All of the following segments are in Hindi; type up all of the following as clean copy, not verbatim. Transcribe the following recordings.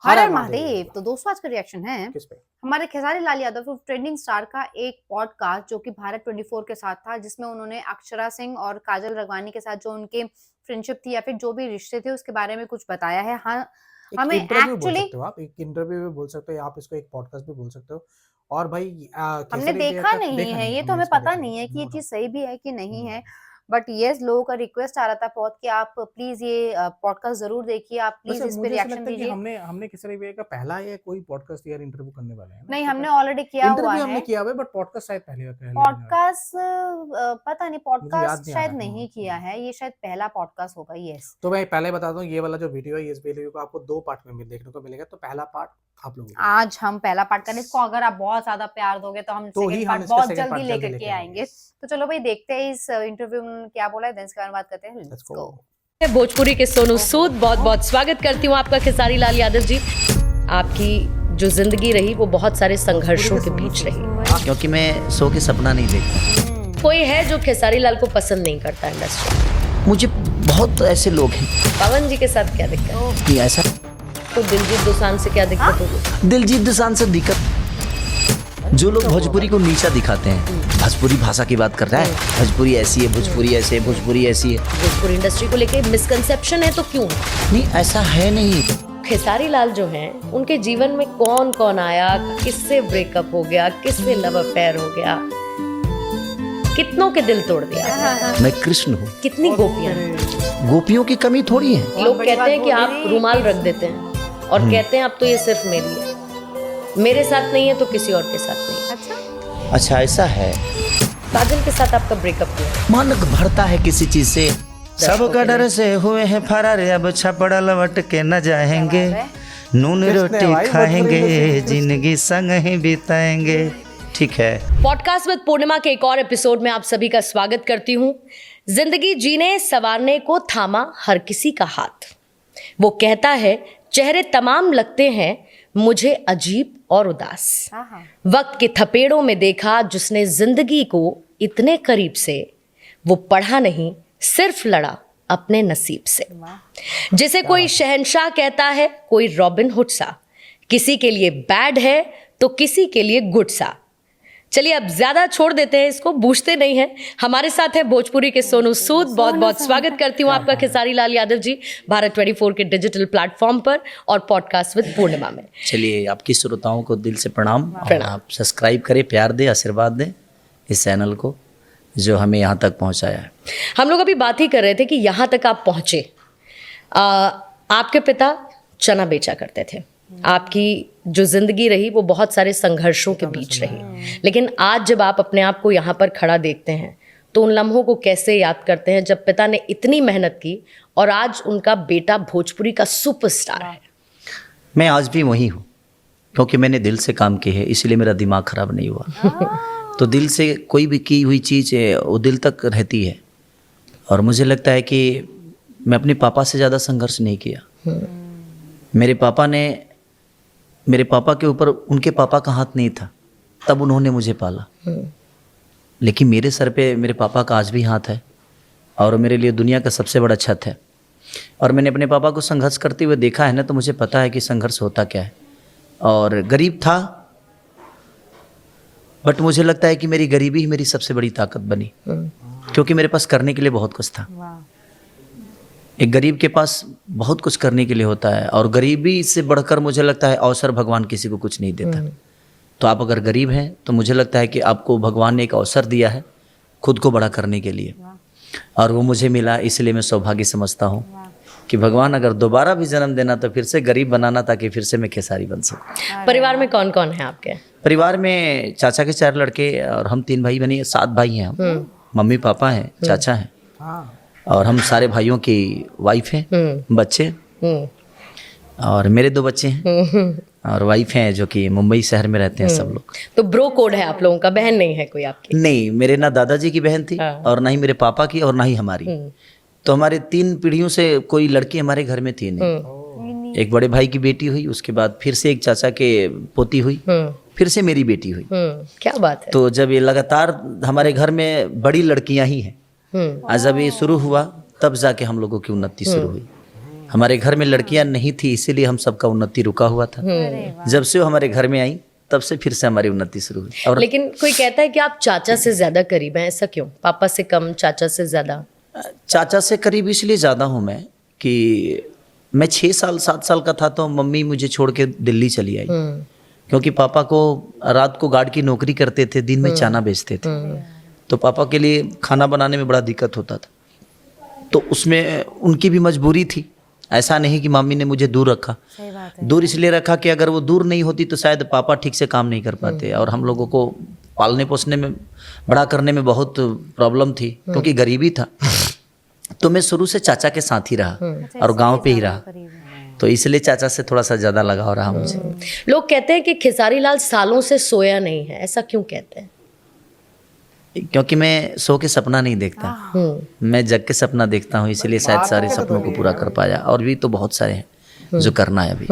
हर हर महादेव। तो दोस्तों आज का रिएक्शन है किस पे? हमारे खेसारी लाल यादव ट्रेंडिंग स्टार का एक पॉडकास्ट जो कि भारत 24 के साथ था, जिसमें उन्होंने अक्षरा सिंह और काजल रगवानी के साथ जो उनके फ्रेंडशिप थी या फिर जो भी रिश्ते थे उसके बारे में कुछ बताया है। हाँ, हमें इंटरव्यू बोल एक्चुअली सकते हो आप, एक इंटरव्यू भी बोल सकते हो, आप इसको एक पॉडकास्ट भी बोल सकते हो। और भाई हमने केसरी देखा का नहीं देखा है, ये तो हमने हमें इसको पता देखा नहीं है कि ये नो चीज डाउट। सही भी है कि नहीं है। बट यस, लोगों का रिक्वेस्ट आ रहा था बहुत कि आप प्लीज ये पॉडकास्ट जरूर देखिए, आप प्लीज वैसे इस पे मुझे ऐसा रिएक्शन लगता है कि दीजिए। हमने किसरी वे का पहला ये कोई पॉडकास्ट या इंटरव्यू करने वाले हैं ना, नहीं, इसके हमने पहले ऑलरेडी किया हुआ इंटरव्यू हमने है किया हुआ है, बट पॉडकास्ट शायद पहले होने वाला है। पॉडकास्ट। पता नहीं, मुझे याद पॉडकास्ट नहीं आ शायद रहा नहीं किया है, ये शायद पहला पॉडकास्ट होगा। यस, तो मैं पहले बता दूं, ये वाला जो वीडियो है, इस वीडियो को आपको 2 पार्ट में देखने को मिलेगा। तो पहला पार्ट आप लोगों को आज हम पहला पार्ट करें इसको। अगर आप बहुत ज्यादा प्यार दोगे तो हम तो ही सेकंड हम पार्ट इसका बहुत सेकंड जल्दी पार्ट लेकर जल्दी के लेके आएंगे। तो चलो भाई, देखते हैं इस इंटरव्यू में क्या बोला है, देन इसके बारे में बात करते हैं। Let's let's go. Go. Bhojpuri के सोनू सूद, बहुत बहुत स्वागत करती हूँ आपका खेसारी लाल यादव जी। आपकी जो जिंदगी रही वो बहुत सारे संघर्षों के बीच रही, क्योंकि मैं सो के सपना नहीं देखता। कोई है जो खेसारी लाल को पसंद नहीं करता इंडस्ट्री। मुझे बहुत ऐसे लोग हैं। पवन जी के साथ क्या दिक्कत है? कि ऐसा तो दिलजीत दोसांझ से क्या दिक्कत होगी? दिलजीत दोसांझ से दिक्कत, जो लोग भोजपुरी को नीचा दिखाते हैं, भोजपुरी भाषा की बात कर रहा है, भोजपुरी ऐसी है, भोजपुरी ऐसे है, भोजपुरी ऐसी है। भोजपुरी इंडस्ट्री को लेके मिसकंसेप्शन है तो क्यों? नहीं, ऐसा है नहीं। खेसारी लाल जो हैं, उनके जीवन में कौन कौन आया, किससे ब्रेकअप हो गया, किससे लव अफेयर हो गया, कितनों के दिल तोड़ दिया। मैं कृष्ण हूँ, कितनी गोपियां। गोपियों की कमी थोड़ी है। लोग कहते हैं कि आप रुमाल रख देते हैं और कहते हैं अब तो ये सिर्फ मेरी है, मेरे साथ नहीं है तो किसी और के साथ नहीं। अच्छा, ऐसा है। काजल के साथ आपका ब्रेकअप हुआ। मन भरता है किसी चीज से, सबका डर से हुए हैं फरार, अब छपड़ा लौट के न जाएंगे, नून रोटी खाएंगे, जिंदगी संग ही बिताएंगे। ठीक है। पॉडकास्ट विद पूर्णिमा के एक और एपिसोड में आप सभी का स्वागत करती हूँ। जिंदगी जीने संवारने को थामा हर किसी का हाथ। वो कहता है चेहरे तमाम लगते हैं मुझे अजीब और उदास। वक्त के थपेड़ों में देखा जिसने जिंदगी को इतने करीब से, वो पढ़ा नहीं सिर्फ लड़ा अपने नसीब से। जिसे कोई शहंशाह कहता है, कोई रॉबिन हुड सा, किसी के लिए बैड है तो किसी के लिए गुड सा। चलिए अब ज्यादा छोड़ देते हैं इसको, बूझते नहीं हैं। हमारे साथ है भोजपुरी के सोनू सूद। बहुत बहुत स्वागत करती हूँ आपका खेसारी लाल यादव जी, भारत 24 के डिजिटल प्लेटफॉर्म पर और पॉडकास्ट विद पूर्णिमा में। चलिए, आपकी श्रोताओं को दिल से प्रणाम। आप सब्सक्राइब करें, प्यार दें, आशीर्वाद दें इस चैनल को जो हमें यहाँ तक पहुँचाया है। हम लोग अभी बात ही कर रहे थे कि यहाँ तक आप पहुँचे। आपके पिता चना बेचा करते थे, आपकी जो जिंदगी रही वो बहुत सारे संघर्षों के बीच रही, लेकिन आज जब आप अपने आप को यहाँ पर खड़ा देखते हैं तो उन लम्हों को कैसे याद करते हैं जब पिता ने इतनी मेहनत की और आज उनका बेटा भोजपुरी का सुपरस्टार है? मैं आज भी वही हूँ, क्योंकि मैंने दिल से काम किए है, इसलिए मेरा दिमाग खराब नहीं हुआ। तो दिल से कोई भी की हुई चीज़ है वो दिल तक रहती है। और मुझे लगता है कि मैं अपने पापा से ज़्यादा संघर्ष नहीं किया। मेरे पापा के ऊपर उनके पापा का हाथ नहीं था, तब उन्होंने मुझे पाला। लेकिन मेरे सर पे मेरे पापा का आज भी हाथ है और मेरे लिए दुनिया का सबसे बड़ा छत है। और मैंने अपने पापा को संघर्ष करते हुए देखा है ना, तो मुझे पता है कि संघर्ष होता क्या है। और गरीब था, बट मुझे लगता है कि मेरी गरीबी ही मेरी सबसे बड़ी ताकत बनी, क्योंकि मेरे पास करने के लिए बहुत कुछ था। एक गरीब के पास बहुत कुछ करने के लिए होता है, और गरीबी से बढ़कर मुझे लगता है अवसर भगवान किसी को कुछ नहीं देता। तो आप अगर गरीब हैं तो मुझे लगता है कि आपको भगवान ने एक अवसर दिया है खुद को बड़ा करने के लिए, और वो मुझे मिला। इसलिए मैं सौभाग्य समझता हूँ कि भगवान अगर दोबारा भी जन्म देना तो फिर से गरीब बनाना, ताकि फिर से मैं खेसारी बन सकूँ। परिवार में कौन कौन है आपके? परिवार में चाचा के 4 लड़के और हम 3 भाई बनी, 7 भाई हैं हम। मम्मी पापा हैं, चाचा हैं, और हम सारे भाइयों की वाइफ हैं, बच्चे, और मेरे 2 बच्चे हैं, और वाइफ हैं जो कि मुंबई शहर में रहते हैं सब लोग। तो ब्रो कोड है आप लोगों का? बहन नहीं है कोई आपकी? नहीं, मेरे ना दादाजी की बहन थी और ना ही मेरे पापा की और ना ही हमारी। तो हमारे 3 पीढ़ियों से कोई लड़की हमारे घर में थी नहीं। एक बड़े भाई की बेटी हुई, उसके बाद फिर से एक चाचा के पोती हुई, फिर से मेरी बेटी हुई। क्या बात है। तो जब ये लगातार हमारे घर में बड़ी लड़कियां ही हैं, जब ये शुरू हुआ तब जाके हम लोगों की उन्नति शुरू हुई। हमारे घर में लड़कियां नहीं थी, इसीलिए हम सबका उन्नति रुका हुआ था। जब से वो हमारे घर में आई तब से फिर से हमारी उन्नति शुरू हुई। और लेकिन कोई कहता है कि आप चाचा से ज्यादा करीब हैं, ऐसा क्यों? पापा से कम, चाचा से ज्यादा? चाचा से करीब इसलिए ज़्यादा हूँ मैं कि मैं 6 साल 7 साल का था तो मम्मी मुझे छोड़ के दिल्ली चली आई, क्योंकि पापा को रात को गार्ड की नौकरी करते थे, दिन में चाना बेचते थे, तो पापा के लिए खाना बनाने में बड़ा दिक्कत होता था। तो उसमें उनकी भी मजबूरी थी, ऐसा नहीं कि मम्मी ने मुझे दूर रखा। दूर इसलिए रखा कि अगर वो दूर नहीं होती तो शायद पापा ठीक से काम नहीं कर पाते और हम लोगों को पालने पोसने में, बड़ा करने में बहुत प्रॉब्लम थी, क्योंकि गरीबी था। तो मैं शुरू से चाचा के साथ ही रहा और गांव पे ही रहा, तो इसलिए चाचा से थोड़ा सा ज़्यादा लगाव रहा मुझे। लोग कहते हैं कि खेसारी लाल सालों से सोया नहीं है, ऐसा क्यों कहते हैं? क्योंकि मैं सो के सपना नहीं देखता, मैं जग के सपना देखता हूँ, इसलिए शायद सारे सपनों को पूरा कर पाया, और भी तो बहुत सारे हैं जो करना है अभी।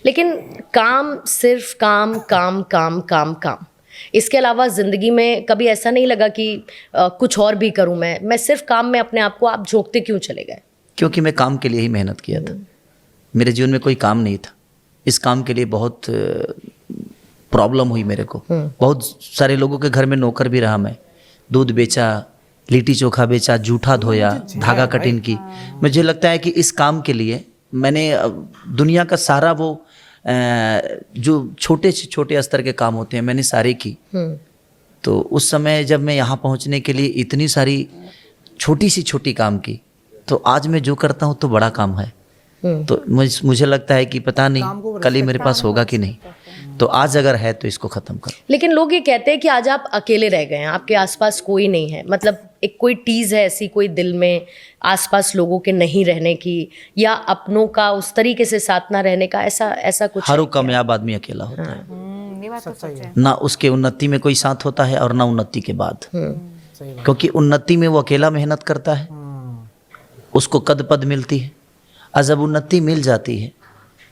लेकिन काम, सिर्फ काम काम काम काम काम, इसके अलावा जिंदगी में कभी ऐसा नहीं लगा कि कुछ और भी करूं? मैं सिर्फ काम में अपने आप को आप झोंकते क्यों चले गए? क्योंकि मैं काम के लिए ही मेहनत किया था, मेरे जीवन में कोई काम नहीं था। इस काम के लिए बहुत प्रॉब्लम हुई मेरे को, बहुत सारे लोगों के घर में नौकर भी रहा मैं, दूध बेचा, लिट्टी चोखा बेचा, जूठा धोया, धागा कटिंग की। मुझे लगता है कि इस काम के लिए मैंने दुनिया का सारा वो जो छोटे से छोटे स्तर के काम होते हैं मैंने सारे की। तो उस समय जब मैं यहाँ पहुँचने के लिए इतनी सारी छोटी सी छोटी काम की, तो आज मैं जो करता हूँ तो बड़ा काम है। तो मुझे लगता है कि पता नहीं कल ही मेरे पास होगा कि नहीं, तो आज अगर है तो इसको खत्म करो। लेकिन लोग ये कहते हैं कि आज आप अकेले रह गए हैं, आपके आसपास कोई नहीं है, मतलब एक कोई टीज है ऐसी कोई दिल में आसपास लोगों के नहीं रहने की, या अपनों का उस तरीके से साथ ना रहने का, ऐसा कुछ? हर कामयाब आदमी अकेला होता है, ये बात तो सच है। ना उसके उन्नति में कोई साथ होता है और ना उन्नति के बाद, क्योंकि उन्नति में वो अकेला मेहनत करता है, उसको कद पद मिलती है, और जब उन्नति मिल जाती है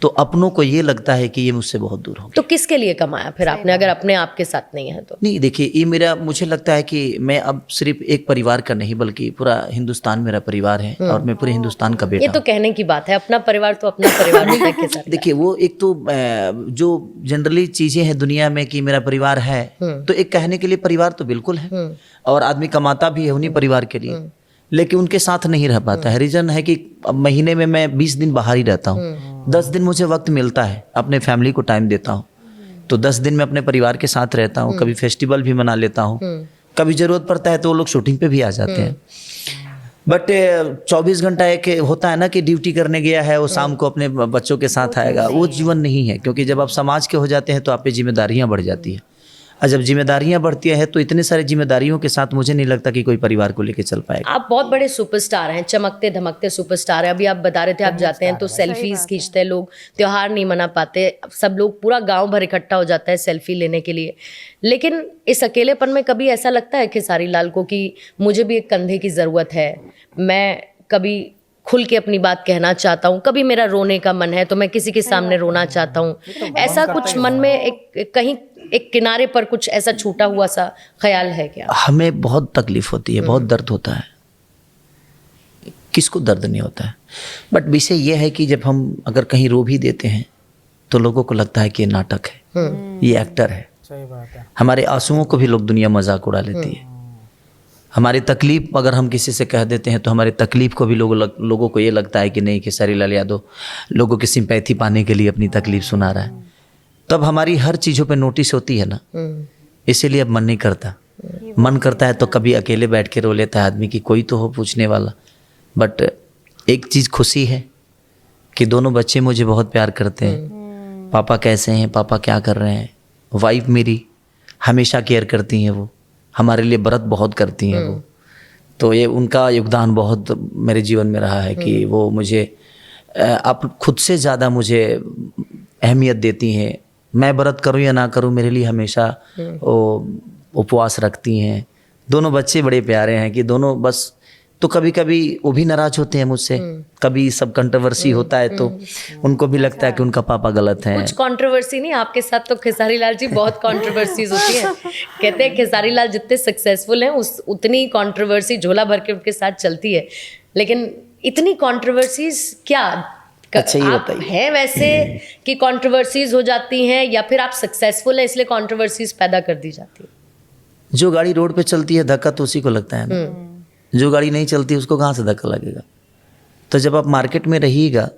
तो अपनों को ये लगता है कि ये मुझसे बहुत दूर हो गया। तो किसके लिए कमाया फिर आपने, अगर अपने आप के साथ नहीं है तो? नहीं, देखिए, ये मेरा, मुझे लगता है कि मैं अब सिर्फ एक परिवार का नहीं बल्कि पूरा हिंदुस्तान मेरा परिवार है, और मैं पूरे हिंदुस्तान का बेटा ये तो कहने की बात है, अपना परिवार तो अपना परिवार होता है खेसारी। देखिए, वो एक तो जो जनरली चीजें हैं दुनिया में कि मेरा परिवार है, तो एक कहने के लिए परिवार तो बिल्कुल है, और आदमी कमाता भी है उन्हीं परिवार के लिए, लेकिन उनके साथ नहीं रह पाता है। रीज़न है कि अब महीने में मैं 20 दिन बाहर ही रहता हूँ, 10 दिन मुझे वक्त मिलता है, अपने फैमिली को टाइम देता हूँ, तो 10 दिन मैं अपने परिवार के साथ रहता हूँ, कभी फेस्टिवल भी मना लेता हूँ, कभी ज़रूरत पड़ता है तो वो लोग शूटिंग पे भी आ जाते हैं। बट 24 घंटा एक होता है ना कि ड्यूटी करने गया है, वो शाम को अपने बच्चों के साथ आएगा, वो जीवन नहीं है, क्योंकि जब आप समाज के हो जाते हैं तो आप पे जिम्मेदारियाँ बढ़ जाती हैं, और जब जिम्मेदारियां बढ़ती हैं तो इतने सारे जिम्मेदारियों के साथ मुझे नहीं लगता कि कोई परिवार को लेके चल पाएगा। आप बहुत बड़े सुपरस्टार हैं, चमकते धमकते सुपरस्टार हैं। अभी आप बता रहे थे आप जाते हैं तो सेल्फीज खींचते हैं लोग, त्योहार नहीं मना पाते, सब लोग पूरा गांव भर इकट्ठा हो जाता है सेल्फी लेने के लिए। लेकिन इस अकेलेपन में कभी ऐसा लगता है खेसारी लाल को कि मुझे भी एक कंधे की ज़रूरत है, मैं कभी खुल के अपनी बात कहना चाहता हूँ, कभी मेरा रोने का मन है तो मैं किसी के सामने रोना चाहता हूँ, ऐसा कुछ मन में एक कहीं एक किनारे पर कुछ ऐसा छूटा हुआ सा ख्याल है क्या? हमें बहुत तकलीफ होती है, बहुत दर्द होता है, किसको दर्द नहीं होता है, बट विषय ये है कि जब हम अगर कहीं रो भी देते हैं तो लोगों को लगता है कि ये नाटक है, ये एक्टर है। सही बात है। हमारे आंसुओं को भी लोग दुनिया मजाक उड़ा लेती है। हमारी तकलीफ अगर हम किसी से कह देते हैं तो हमारी तकलीफ को भी लोगों को ये लगता है कि नहीं, खेसारी लाल यादव लोगों की सिंपैथी पाने के लिए अपनी तकलीफ सुना रहा है। तब हमारी हर चीज़ों पे नोटिस होती है ना, इसीलिए अब मन नहीं करता। मन करता है तो कभी अकेले बैठ के रो लेता है आदमी की कोई तो हो पूछने वाला। बट एक चीज़ खुशी है कि दोनों बच्चे मुझे बहुत प्यार करते हैं। पापा कैसे हैं, पापा क्या कर रहे हैं। वाइफ मेरी हमेशा केयर करती हैं, वो हमारे लिए व्रत बहुत करती हैं वो। तो ये उनका योगदान बहुत मेरे जीवन में रहा है कि वो मुझे आप खुद से ज़्यादा मुझे अहमियत देती हैं। मैं व्रत करूं या ना करूं, मेरे लिए हमेशा वो उपवास रखती हैं। दोनों बच्चे बड़े प्यारे हैं कि दोनों बस, तो कभी कभी वो भी नाराज होते हैं मुझसे, कभी सब कंट्रोवर्सी होता है तो उनको भी लगता है कि उनका पापा गलत है। कुछ कंट्रोवर्सी नहीं, आपके साथ तो खेसारी लाल जी बहुत कंट्रोवर्सीज होती हैं। कहते हैं खेसारी लाल जितने सक्सेसफुल हैं उतनी कंट्रोवर्सी झोला भर के उनके साथ चलती है। लेकिन इतनी कंट्रोवर्सीज क्या अच्छा, ये आप बताइए। हैं वैसे कि कंट्रोवर्सीज हो जाती हैं, या फिर आप सक्सेसफुल है इसलिए कंट्रोवर्सीज पैदा कर दी जाती है? जो गाड़ी रोड पे चलती है धक्का तो उसी को लगता है ना। जो गाड़ी नहीं चलती उसको कहाँ से धक्का लगेगा? तो जब आप मार्केट में रहिएगा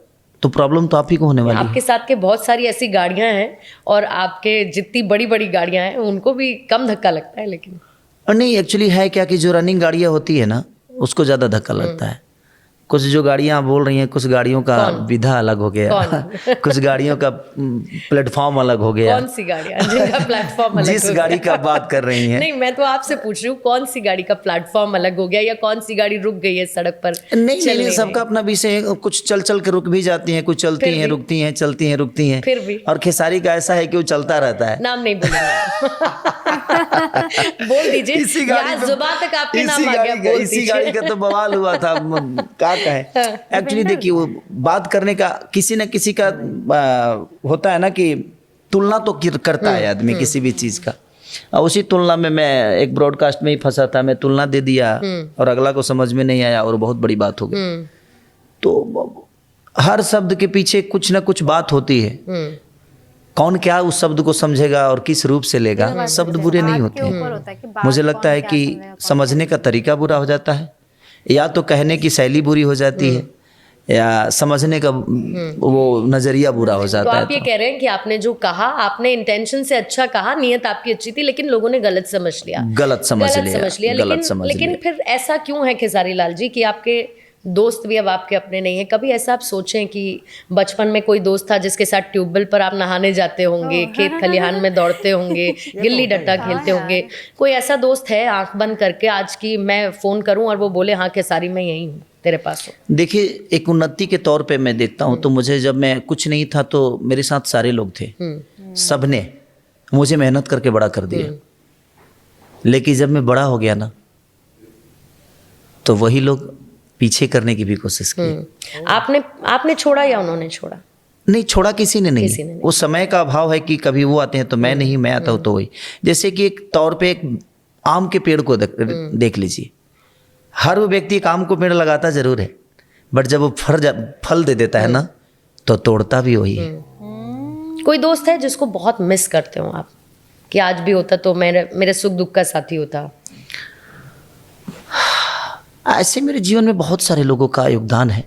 तो प्रॉब्लम तो आप ही को होने वाली है। आपके साथ के बहुत सारी ऐसी गाड़ियां हैं और आपके जितनी बड़ी बड़ी गाड़ियां हैं उनको भी कम धक्का लगता है, लेकिन और नहीं, एक्चुअली है क्या कि जो रनिंग गाड़ियाँ होती है ना उसको ज़्यादा धक्का लगता है। कुछ जो गाड़ियाँ आप बोल रही हैं, कुछ गाड़ियों का विधा अलग हो गया, कुछ गाड़ियों का प्लेटफॉर्म अलग हो गया। कौन सी गाड़ियां जिनका प्लेटफॉर्म अलग जिस हो गाड़ी गया? का बात कर रही हैं। नहीं, मैं तो आपसे पूछ रही हूँ कौन सी गाड़ी का प्लेटफॉर्म अलग हो गया, या कौन सी गाड़ी रुक गई है सड़क पर? नहीं, सबका अपना विषय है। कुछ चल चल के रुक भी जाती हैं, कुछ चलती हैं रुकती हैं, चलती हैं रुकती हैं। फिर भी और खेसारी का ऐसा है कि वो चलता रहता है। नाम नहीं बोलूंगा। बोल दीजिए, इसी गाड़ी यार पे- जुबान तक आपके इसी नाम आ गाड़ी गया, का- बोल इसी दीजिए। गाड़ी का तो बवाल हुआ था। क्या कहें, एक्चुअली देखिए वो बात करने का किसी न किसी का होता है ना कि तुलना तो करता है आदमी किसी भी चीज का। और उसी तुलना में मैं एक ब्रॉडकास्ट में ही फंसा था, मैं तुलना दे दिया और अगला को समझ में नहीं आया और बहुत बड़ी बात हो गई। तो हर शब्द के पीछे कुछ ना कुछ बात होती है। कौन क्या उस शब्द को समझेगा और किस रूप से लेगा, शब्द बुरे नहीं होते हैं। मुझे लगता है कि समझने का तरीका बुरा हो जाता है, या तो कहने की शैली बुरी हो जाती है, या समझने का वो नजरिया बुरा हो तो जाता आप ये है। कह रहे हैं कि आपने जो कहा, आपने इंटेंशन से अच्छा कहा, नियत आपकी अच्छी थी, लेकिन लोगों ने गलत समझ लिया। गलत समझ लिया, लेकिन फिर ऐसा क्यों है खेसारी लाल जी कि आपके दोस्त भी अब आपके अपने नहीं है? कभी ऐसा आप सोचें कि बचपन में कोई दोस्त था जिसके साथ ट्यूबवेल पर आप नहाने जाते होंगे, खेत खलिहान में दौड़ते होंगे, गिल्ली डंडा खेलते होंगे, कोई ऐसा दोस्त है आंख बंद करके आज की मैं फोन करूं और वो बोले हाँ खेसारी मैं यही हूँ तेरे पास हूँ? देखिए, एक उन्नति के तौर पे मैं देखता हूँ तो मुझे जब मैं कुछ नहीं था तो मेरे साथ सारे लोग थे, सबने मुझे मेहनत करके बड़ा कर दिया। लेकिन जब मैं बड़ा हो गया ना तो वही लोग पीछे करने की भी कोशिश की। आपने छोड़ा या उन्होंने छोड़ा? नहीं, छोड़ा किसी ने किसी नहीं। ने नहीं। वो समय का अभाव है कि कभी वो आते हैं तो मैं नहीं, मैं आता हूँ तो वही। जैसे कि एक तौर पे एक आम के पेड़ को देख लीजिए। हर वो व्यक्ति एक आम को पेड़ लगाता जरूर है, बट जब वो फल दे देता है ना तो तोड़ता भी वही है। कोई दोस्त है जिसको बहुत मिस करते हो आप कि आज भी होता तो मेरे सुख दुख का साथी होता? ऐसे मेरे जीवन में बहुत सारे लोगों का योगदान है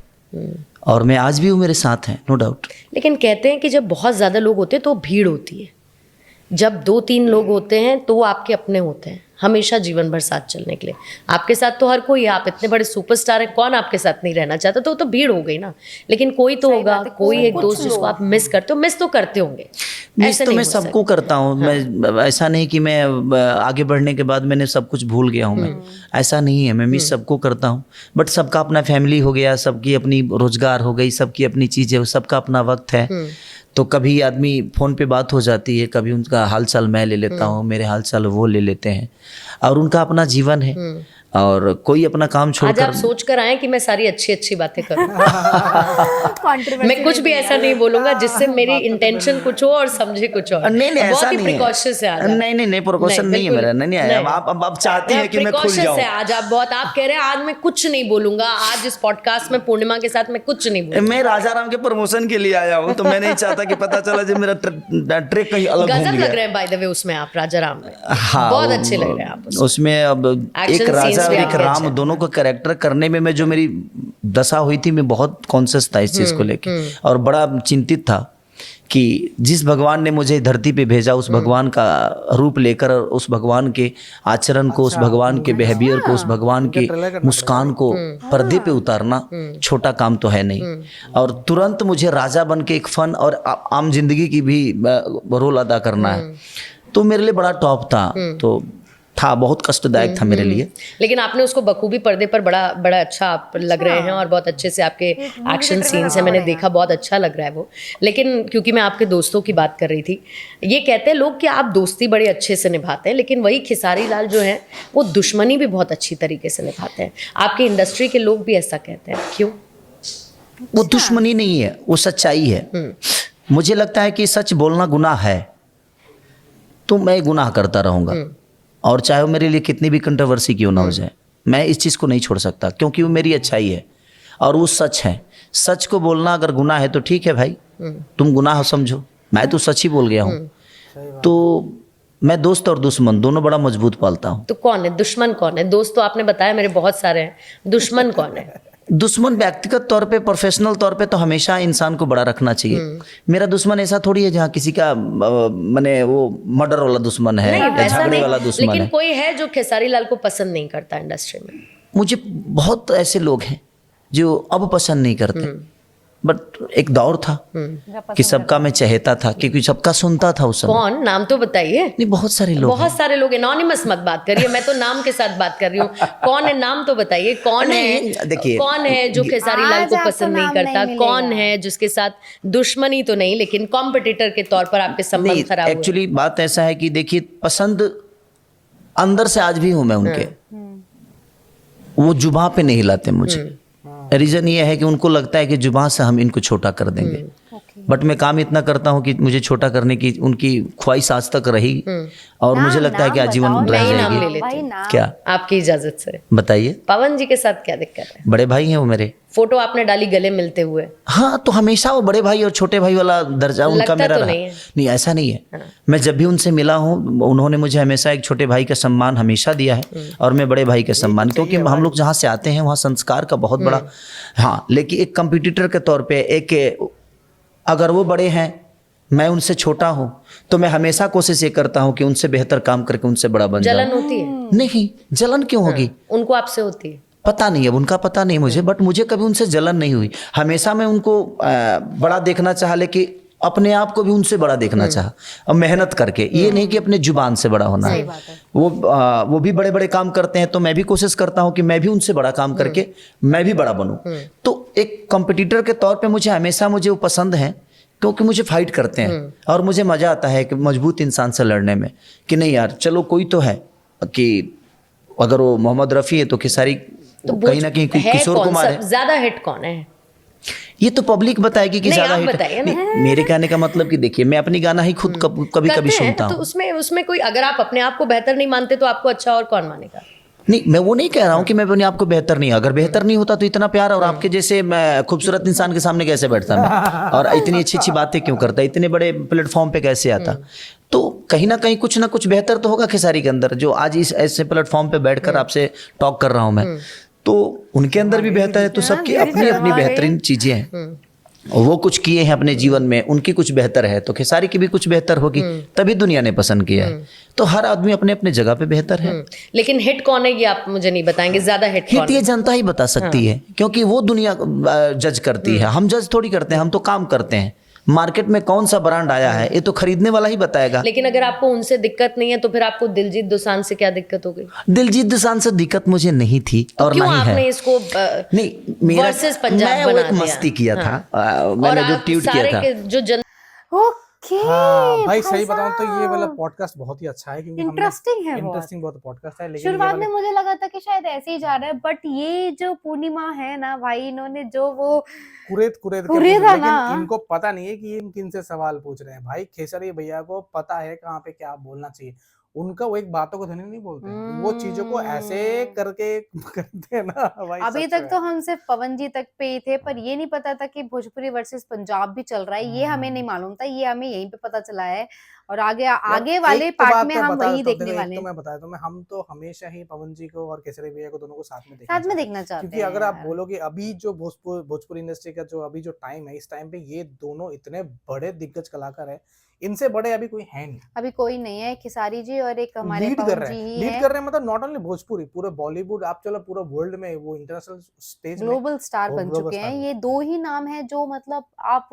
और मैं आज भी वो मेरे साथ हैं, नो डाउट। लेकिन कहते हैं कि जब बहुत ज़्यादा लोग होते हैं तो भीड़ होती है, जब 2-3 लोग होते हैं तो वो आपके अपने होते हैं हमेशा जीवन भर साथ चलने के लिए। आपके साथ तो हर कोई है, आप इतने बड़े सुपरस्टार हैं, कौन आपके साथ नहीं रहना चाहता? तो वो तो भीड़ हो गई ना। लेकिन कोई तो होगा, कोई एक दोस्त जिसको आप मिस करते हो। मिस तो करते होंगे, मिस ऐसे तो नहीं मैं हो सबको करता हूँ। मैं ऐसा नहीं कि मैं आगे बढ़ने के बाद मैंने सब कुछ भूल गया हूँ। मैं ऐसा नहीं है, मैं मिस सबको करता हूँ। बट सबका अपना फैमिली हो गया, सबकी अपनी रोजगार हो गई, सबकी अपनी चीज़ है, सबका अपना वक्त है। तो कभी आदमी फ़ोन पे बात हो जाती है, कभी उनका हालचाल मैं ले लेता हूँ, मेरे हालचाल वो ले लेते हैं, और उनका अपना जीवन है और कोई अपना काम आज छोड़कर। आप सोच कर आए कि मैं सारी अच्छी अच्छी बातें करूं। मैं कुछ भी ऐसा नहीं बोलूंगा जिससे मेरी इंटेंशन कुछ हो और समझे कुछ और। नहीं नहीं, बहुत ऐसा ही नहीं है। प्रिकॉशंस है आज आप। नहीं प्रिकॉशन नहीं है बिल्कुल मेरा, नहीं है। आप चाहती हैं कि मैं खुल Precautions जाऊं। है आज आप बहुत, आप कह रहे हैं आज मैं कुछ नहीं बोलूंगा, आज इस पॉडकास्ट में पूर्णिमा के साथ मैं कुछ नहीं बोलूंगा। मैं राजा राम के प्रमोशन के लिए आया हूँ, तो मैं नहीं चाहता कि पता चला जो मेरा ट्रैक कहीं अलग घूम गजब गया। लग रहे हैं बाय द वे उसमें आप राजा राम में। हाँ, बहुत अच्छे लग रहे हैं आप उसमें। उसमें अब Action एक राजा scenes और भी एक आपके राम अच्छे। दोनों का कैरेक्टर करने में मैं जो मेरी दशा हुई थी, मैं बहुत कॉन्शियस था इस चीज को लेके और बड़ा चिंतित था कि जिस भगवान ने मुझे धरती पे भेजा उस भगवान का रूप लेकर, उस भगवान के आचरण को, उस भगवान के बिहेवियर को, उस भगवान के मुस्कान को पर्दे पे उतारना छोटा काम तो है नहीं। और तुरंत मुझे राजा बन के एक फन और आम जिंदगी की भी रोल अदा करना है, तो मेरे लिए बड़ा टॉप था, बहुत कष्टदायक था मेरे लिए। लेकिन आपने उसको बखूबी पर्दे पर बड़ा बड़ा अच्छा आप लग रहे हैं और बहुत अच्छे से आपके एक्शन सीन्स है, मैंने देखा, बहुत अच्छा लग रहा है वो। लेकिन क्योंकि मैं आपके दोस्तों की बात कर रही थी, ये कहते हैं लोग कि आप दोस्ती बड़े अच्छे से निभाते हैं, लेकिन वही खेसारी लाल जो है वो दुश्मनी भी बहुत अच्छी तरीके से निभाते हैं। आपकी इंडस्ट्री के लोग भी ऐसा कहते हैं, क्यों? वो दुश्मनी नहीं है, वो सच्चाई है। मुझे लगता है कि सच बोलना गुनाह है, तो मैं गुनाह करता रहूंगा, और चाहे वो मेरे लिए कितनी भी कंट्रोवर्सी क्यों ना हो जाए, मैं इस चीज़ को नहीं छोड़ सकता, क्योंकि वो मेरी अच्छाई है। और वो सच है। सच को बोलना अगर गुनाह है तो ठीक है भाई, तुम गुनाह समझो, मैं तो सच ही बोल गया हूँ। तो मैं दोस्त और दुश्मन दोनों बड़ा मजबूत पालता हूँ। तो कौन है दुश्मन, कौन है? दोस्त तो आपने बताया मेरे बहुत सारे हैं, दुश्मन कौन है? दुश्मन व्यक्तिगत तौर पे, प्रोफेशनल तौर पे तो हमेशा इंसान को बड़ा रखना चाहिए। मेरा दुश्मन ऐसा थोड़ी है जहाँ किसी का माने वो मर्डर वाला दुश्मन है नहीं या वैसा झगड़े नहीं, वाला दुश्मन लेकिन है। कोई है जो खेसारी लाल को पसंद नहीं करता इंडस्ट्री में। मुझे बहुत ऐसे लोग हैं जो अब पसंद नहीं करते, बट एक दौर था कि सबका मैं चहेता था, क्योंकि सबका सुनता था उस समय। कौन, नाम तो बताइए। नहीं, बहुत सारे लोग बहुत सारे लोग, एनोनिमस मत बात करिए, मैं तो नाम के साथ बात कर रही हूँ। कौन है, नाम तो बताइए, कौन नहीं, है? देखिए, कौन है जो खेसारी लाल आज को आपको पसंद नहीं नाम करता? नहीं कौन मिलेगा। है जिसके साथ दुश्मनी तो नहीं लेकिन कॉम्पिटिटर के तौर पर आपके संबंध नहीं, खराब हुए? एक्चुअली बात ऐसा है कि देखिए, पसंद अंदर से आज भी हूं मैं उनके, वो जुबां पे नहीं लाते मुझे। रीजन ये है कि उनको लगता है कि जुबां से हम इनको छोटा कर देंगे, बट मैं काम इतना करता हूँ कि मुझे छोटा करने की उनकी ख्वाहिश आज तक रही, और मुझे लगता है कि आजीवन रह मैं ही नाम ले जाएगी। लेती हूँ क्या? आपकी इजाजत से बताइए। पवन जी के साथ क्या दिक्कत है? बड़े भाई हैं वो मेरे। फोटो आपने डाली गले मिलते हुए, हाँ, तो हमेशा वो बड़े भाई और छोटे भाई वाला दर्जा उनका लगता मेरा तो रहा। नहीं है। नहीं, ऐसा नहीं है। मैं जब भी उनसे मिला हूँ, उन्होंने मुझे हमेशा एक छोटे भाई का सम्मान हमेशा दिया है, और मैं बड़े भाई का सम्मान, क्योंकि हम लोग जहाँ से आते हैं वहाँ संस्कार का बहुत बड़ा। हाँ, लेकिन एक कंपटीटर के तौर पे, एक अगर वो बड़े हैं, मैं उनसे छोटा हूँ, तो मैं हमेशा कोशिश ये करता हूँ कि उनसे बेहतर काम करके उनसे बड़ा बन जलन जाऊं। होती है? नहीं, जलन क्यों होगी? उनको आपसे होती है? पता नहीं, अब उनका पता नहीं मुझे, बट मुझे कभी उनसे जलन नहीं हुई। हमेशा मैं उनको बड़ा देखना चाहा, लेकिन अपने आप को भी उनसे बड़ा देखना चाहा, और मेहनत करके। ये नहीं कि अपने जुबान से बड़ा होना है। वो भी बड़े बड़े काम करते हैं, तो मैं भी कोशिश करता हूँ कि मैं भी उनसे बड़ा काम करके मैं भी बड़ा बनूं। तो एक कंपटीटर के तौर पे मुझे हमेशा वो पसंद है, क्योंकि मुझे फाइट करते हैं, और मुझे मजा आता है कि मजबूत इंसान से लड़ने में, कि नहीं यार चलो कोई तो है, कि अगर वो मोहम्मद रफ़ी है तो खेसारी तो कहीं ना कहीं किशोर कुमार है। ज्यादा हिट कौन है? ये तो पब्लिक बताएगी कि नहीं, ज्यादा आप हिट। बताइए ना। नहीं, मेरे कहने का मतलब कि देखिए, मैं अपनी गाना ही खुद कभी कभी करते हैं, सुनता तो हूँ। उसमें कोई, अगर आप अपने आप को बेहतर नहीं मानते तो आपको अच्छा और कौन मानेगा? नहीं, मैं वो नहीं कह रहा हूँ कि मैं अपने आप को बेहतर नहीं, अगर बेहतर नहीं होता तो इतना प्यार और आपके जैसे मैं खूबसूरत इंसान के सामने कैसे बैठता मैं, और इतनी अच्छी अच्छी बातें क्यों करता, इतने बड़े प्लेटफॉर्म पे कैसे आता। तो कहीं ना कुछ ना बेहतर तो होगा खेसारी के अंदर, जो आज इस ऐसे प्लेटफॉर्म पे बैठकर आपसे टॉक कर रहा हूँ मैं, तो उनके अंदर भी बेहतर है। तो सबकी अपनी अपनी बेहतरीन चीजें हैं, और वो कुछ किए हैं अपने जीवन में, उनकी कुछ बेहतर है, तो खेसारी की भी कुछ बेहतर होगी, तभी दुनिया ने पसंद किया है। तो हर आदमी अपने अपने जगह पे बेहतर है। लेकिन हिट कौन है ये आप मुझे नहीं बताएंगे, ज्यादा हिट कौन हिट ये है? जनता ही बता सकती है, क्योंकि वो दुनिया जज करती है। हम जज थोड़ी करते हैं, हम तो काम करते हैं। मार्केट में कौन सा ब्रांड आया है ये तो खरीदने वाला ही बताएगा। लेकिन अगर आपको उनसे दिक्कत नहीं है तो फिर आपको दिलजीत दोसांझ से क्या दिक्कत हो गई? दिलजीत दोसांझ से दिक्कत मुझे नहीं थी, और क्यों नहीं आपने है। इसको नहीं, मेरा वर्सेस पंजाब मैं वो बना एक दिया? मस्ती किया था, और मैंने जो आप ट्वीट किया सारे था। के जो जन ओके हाँ भाई, सही बताऊं तो ये वाला पॉडकास्ट बहुत ही अच्छा है, क्योंकि इंटरेस्टिंग है बहुत। इंटरेस्टिंग बहुत पॉडकास्ट है। लेकिन ये शुरुआत वाले में मुझे लगा था कि शायद ऐसे ही जा रहा है, बट ये जो पूर्णिमा है ना भाई, इन्होंने जो वो कुरेद के कुरेदा लेकिन ना। इनको पता नहीं है कि ये किन से सवाल पूछ रहे हैं। भाई खेसारी भैया को पता है कहाँ पे क्या बोलना चाहिए। उनका वो एक बातों को धनी नहीं बोलते हैं, वो चीजों को ऐसे करके करते हैं ना भाई। अभी सच तक में। तो हम सिर्फ पवन जी तक पे ही थे, पर ये नहीं पता था कि भोजपुरी वर्सेस पंजाब भी चल रहा है। ये हमें नहीं मालूम था, ये हमें यहीं पे पता चला है, और आगे वाले एक तो पार्ट बात में मैं हम बता वही देता हूँ, देखने देखो, वाले एक तो हैं। मैं बताया तो हम तो हमेशा ही पवन जी को और केसरी भैया को दोनों को साथ में साथ में देखना चाहते क्योंकि हैं अगर आप यार। बोलोगे अभी जो भोजपुरी इंडस्ट्री का जो अभी जो टाइम है, इस टाइम पे ये दोनों इतने बड़े दिग्गज कलाकार है, इनसे बड़े अभी कोई है नहीं। अभी कोई नहीं है, खेसारी जी और एक हमारे लीड कर पवन रहे जी हैं, ही लीड है। कर रहे हैं, मतलब नॉट ओनली भोजपुरी, पूरे बॉलीवुड, आप चलो पूरा वर्ल्ड में, वो इंटरनेशनल स्टेज में ग्लोबल स्टार बन ग्लोबल चुके हैं। स्टार। ये दो ही नाम है जो, मतलब आप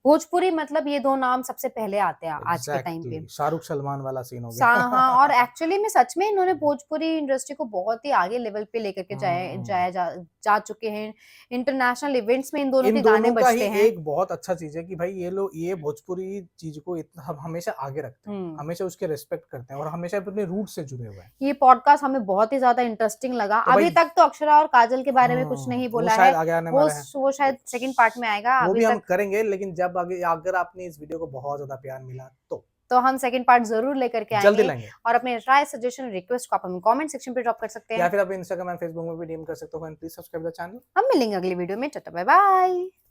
भोजपुरी, मतलब ये दो नाम सबसे पहले आते हैं आज के टाइम पे। Exactly, शाहरुख सलमान वाला सीन हो गया। हाँ, और एक्चुअली में सच में इन्होंने भोजपुरी इंडस्ट्री को बहुत ही आगे लेवल पे लेकर के जा चुके हैं। इंटरनेशनल इवेंट्स में इन दोनों इन के गाने दोनों का ही बजते हैं। एक बहुत अच्छा चीज है कि भाई ये भोजपुरी चीज को इतना हम हमेशा आगे रखते हैं, हमेशा उसके रिस्पेक्ट करते हैं, और हमेशा अपने रूट से जुड़े हुए हैं। ये पॉडकास्ट हमें बहुत ही ज्यादा इंटरेस्टिंग लगा। तो अभी भाई- तक तो अक्षरा और काजल के बारे में कुछ नहीं वो बोला है, शायद आगे आने वाला है, वो शायद सेकंड पार्ट में आएगा। वो अभी भी हम तक करेंगे, लेकिन जब आगे अगर आपने इस वीडियो को बहुत ज्यादा प्यार मिला तो तो हम सेकंड पार्ट जरूर लेकर के जल्दी आएंगे लाएंगे। और अपने राय, सजेशन, रिक्वेस्ट को आप हमें कमेंट सेक्शन पे ड्रॉप कर सकते या हैं। फिर आप इंस्टाग्राम एंड फेसबुक में भी डीएम कर सकते हो। Please subscribe the channel. हम मिलेंगे अगली वीडियो में। Tata bye bye.